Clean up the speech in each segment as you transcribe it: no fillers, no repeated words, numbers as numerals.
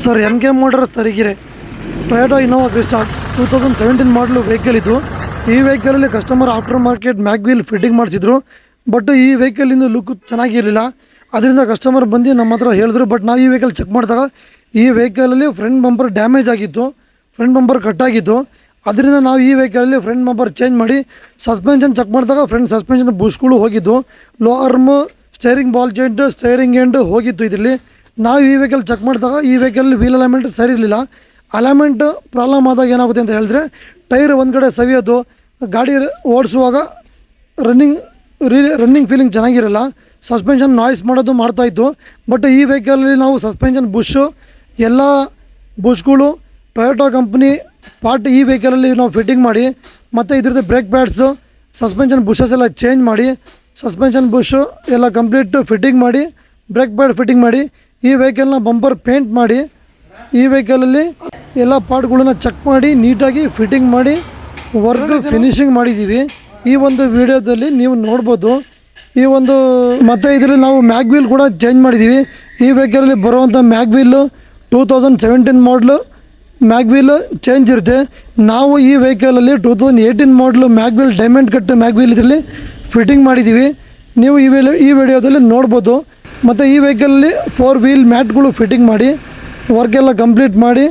Sir MK motors Tarikere Toyota Innova Crysta 2017 model vehicle ಇದು. ಈ ವೆಹಿಕಲಲ್ಲಿ customer after market mag wheel fitting ಮಾಡಿಸಿದ್ರು. But ಈ ವೆಹಿಕಲಿಂದ ಲುಕ್ ಚೆನ್ನಾಗಿರಲಿಲ್ಲ. ಅದರಿಂದ ಕಸ್ಟಮರ್ ಬಂದು ನಮ್ಮ ಹತ್ರ ಹೇಳಿದ್ರು. ಬಟ್ ನಾವು ಈ ವೆಹಿಕಲ್ ಚೆಕ್ ಮಾಡಿದಾಗ ಈ ವೆಹಿಕಲಲ್ಲಿ ಫ್ರಂಟ್ ಬಂಪರ್ ಡ್ಯಾಮೇಜ್ ಆಗಿತ್ತು, ಫ್ರಂಟ್ ಬಂಪರ್ ಕಟ್ಟಾಗಿತ್ತು. ಅದರಿಂದ ನಾವು ಈ ವೆಹಿಕಲಲ್ಲಿ ಫ್ರಂಟ್ ಬಂಪರ್ ಚೇಂಜ್ ಮಾಡಿ ಸಸ್ಪೆನ್ಷನ್ ಚೆಕ್ ಮಾಡಿದಾಗ ಫ್ರಂಟ್ ಸಸ್ಪೆನ್ಷನ್ ಬುಷ್ಗಳು ಹೋಗಿದ್ದು, low arm, steering ball joint, steering end ಹೋಗಿತ್ತು. ಇದರಲ್ಲಿ ನಾವು ಈ ವೆಹಿಕಲ್ ಚೆಕ್ ಮಾಡಿದಾಗ ಈ ವೆಹಿಕಲಲ್ಲಿ ವೀಲ್ ಅಲೈನ್ಮೆಂಟ್ ಸರಿ ಇರಲಿಲ್ಲ. ಅಲೈನ್ಮೆಂಟ್ ಪ್ರಾಬ್ಲಮ್ ಆದಾಗ ಏನಾಗುತ್ತೆ ಅಂತ ಹೇಳಿದ್ರೆ ಟೈರ್ ಒಂದು ಕಡೆ ಸವಿಯೋದು, ಗಾಡಿ ಓಡಿಸುವಾಗ ರನ್ನಿಂಗ್ ಫೀಲಿಂಗ್ ಚೆನ್ನಾಗಿರಲ್ಲ, ಸಸ್ಪೆನ್ಷನ್ ನಾಯ್ಸ್ ಮಾಡೋದು ಮಾಡ್ತಾಯಿತ್ತು. ಬಟ್ ಈ ವೆಹಿಕಲಲ್ಲಿ ನಾವು ಸಸ್ಪೆನ್ಷನ್ ಬುಷು ಎಲ್ಲ ಬುಷ್ಗಳು ಟೊಯೋಟಾ ಕಂಪ್ನಿ ಪಾರ್ಟ್ ಈ ವೆಹಿಕಲಲ್ಲಿ ನಾವು ಫಿಟ್ಟಿಂಗ್ ಮಾಡಿ, ಮತ್ತು ಇದ್ರದ್ದು ಬ್ರೇಕ್ ಪ್ಯಾಡ್ಸು, ಸಸ್ಪೆನ್ಷನ್ ಬುಷಸ್ ಎಲ್ಲ ಚೇಂಜ್ ಮಾಡಿ, ಸಸ್ಪೆನ್ಷನ್ ಬುಷು ಎಲ್ಲ ಕಂಪ್ಲೀಟ್ ಫಿಟ್ಟಿಂಗ್ ಮಾಡಿ, ಬ್ರೇಕ್ ಪ್ಯಾಡ್ ಫಿಟ್ಟಿಂಗ್ ಮಾಡಿ, ಈ ವೆಹಿಕಲ್ನ ಬಂಪರ್ ಪೇಂಟ್ ಮಾಡಿ, ಈ ವೆಹಿಕಲಲ್ಲಿ ಎಲ್ಲ ಪಾರ್ಟ್ಗಳನ್ನ ಚೆಕ್ ಮಾಡಿ ನೀಟಾಗಿ ಫಿಟ್ಟಿಂಗ್ ಮಾಡಿ ವರ್ಕ್ ಫಿನಿಶಿಂಗ್ ಮಾಡಿದ್ದೀವಿ. ಈ ಒಂದು ವಿಡಿಯೋದಲ್ಲಿ ನೀವು ನೋಡ್ಬೋದು. ಈ ಒಂದು ಮತ್ತು ಇದರಲ್ಲಿ ನಾವು ಮ್ಯಾಗ್ವೀಲ್ ಕೂಡ ಚೇಂಜ್ ಮಾಡಿದ್ದೀವಿ. ಈ ವೆಹಿಕಲಲ್ಲಿ ಬರುವಂಥ ಮ್ಯಾಗ್ವೀಲು 2017 ಮಾಡಲು ಮ್ಯಾಗ್ವೀಲ್ ಚೇಂಜ್ ಇರುತ್ತೆ. ನಾವು ಈ ವೆಹಿಕಲಲ್ಲಿ 2018 ಮಾಡಲು ಮ್ಯಾಗ್ವೀಲ್ ಡೈಮಂಡ್ ಕಟ್ ಮ್ಯಾಗ್ವೀಲ್ ಇದರಲ್ಲಿ ಫಿಟ್ಟಿಂಗ್ ಮಾಡಿದ್ದೀವಿ. ನೀವು ಈ ವಿಡಿಯೋದಲ್ಲಿ ನೋಡ್ಬೋದು. ಮತ್ತು ಈ ವೆಹಿಕಲಲ್ಲಿ 4 ವೀಲ್ ಮ್ಯಾಟ್ಗಳು ಫಿಟ್ಟಿಂಗ್ ಮಾಡಿ ವರ್ಕೆಲ್ಲ ಕಂಪ್ಲೀಟ್ ಮಾಡಿ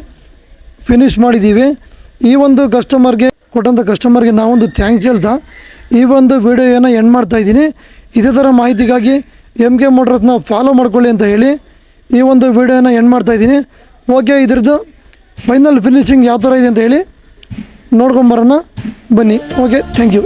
ಫಿನಿಷ್ ಮಾಡಿದ್ದೀವಿ. ಈ ಒಂದು ಕಸ್ಟಮರ್ಗೆ ನಾವೊಂದು ಥ್ಯಾಂಕ್ಸ್ ಹೇಳ್ತಾ ಈ ಒಂದು ವಿಡಿಯೋನ ಎಂಡ್ ಮಾಡ್ತಾಯಿದ್ದೀನಿ. ಇದೇ ಥರ ಮಾಹಿತಿಗಾಗಿ MK ಮೋಟರ್ಸ್ನ ಫಾಲೋ ಮಾಡ್ಕೊಳ್ಳಿ ಅಂತ ಹೇಳಿ ಈ ಒಂದು ವಿಡಿಯೋನ ಎಂಡ್ ಮಾಡ್ತಾಯಿದ್ದೀನಿ. ಓಕೆ, ಇದ್ರದ್ದು ಫೈನಲ್ ಫಿನಿಶಿಂಗ್ ಯಾವ ಥರ ಇದೆ ಅಂತ ಹೇಳಿ ನೋಡ್ಕೊಂಬರೋಣ ಬನ್ನಿ. Okay, thank you.